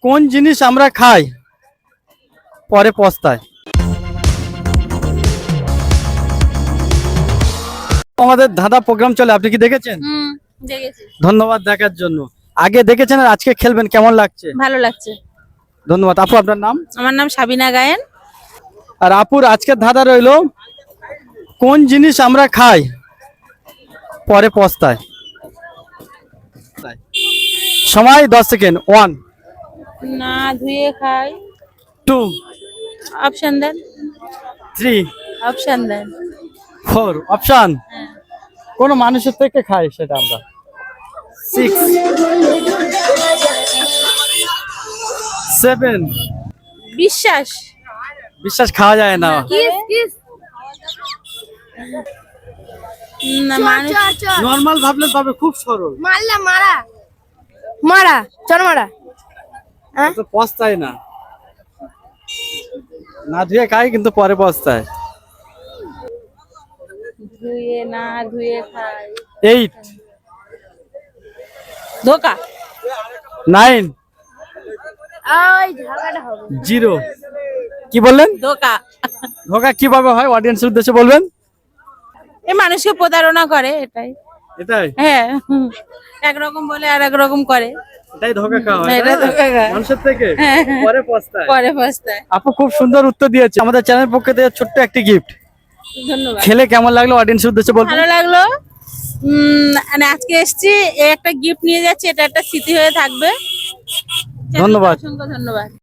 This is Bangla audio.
কোন জিনিস আমরা খাই পরে পস্তায়? আমাদের ধাঁধা প্রোগ্রাম চলে, আপনি কি দেখেছেন? দেখেছি। ধন্যবাদ দেখার জন্য। আগে দেখেছেন আর আজকে খেলবেন, কেমন লাগছে? ভালো লাগছে। ধন্যবাদ। আপু, আপনার নাম? আমার নাম সাবিনা গায়েন। আর আপুর আজকের ধাঁধা রইলো, কোন জিনিস আমরা খাই পরে পস্তায়? সময় 10 সেকেন্ড। 1, না ধুয়ে খাই। 2, অপশন দেন। 3, অপশন দেন। 4 অপশন। কোন মানুষের থেকে খাই সেটা আমরা। 6, 7। বিশ্বাস। বিশ্বাস খাওয়া যায় না। না মানুষ। নরমাল ভাবলে পাবে, খুব সরল। মারলা মারা মারা চল মারা। তো পস্তায় না, না ধুয়ে খাই কিন্তু পরে পস্তায়। ধুয়ে না ধুয়ে খাই। 8, ধোকা। 9, ওই ঝাগাটা হবে 0। কি বললেন? ধোকা। ধোকা কিভাবে হয় অডিয়েন্সের উদ্দেশ্যে বলবেন? এই মানুষকে প্রতারণা করে, এটাই। এটাই হ্যাঁ, একরকম বলে আর এক রকম করে। এটাই ধোকা খাওয়া হয়, এটা তাই না? ধোঁকা খাওয়া। মানুষের থেকে হ্যাঁ। পরে পস্তায়। পরে পস্তায়। আপু খুব সুন্দর উত্তর দিয়েছে। আমাদের চ্যানেল পক্ষ থেকে ছোট্ট একটি গিফট। ধন্যবাদ। খেলে কেমন লাগলো অডিয়েন্সের উদ্দেশ্যে বলবেন? ভালো লাগলো। মানে আজকে এসেছি, একটা গিফট নিয়ে যাচ্ছি, এটা একটা স্মৃতি হয়ে থাকবে। ধন্যবাদ। অসংখ্য ধন্যবাদ।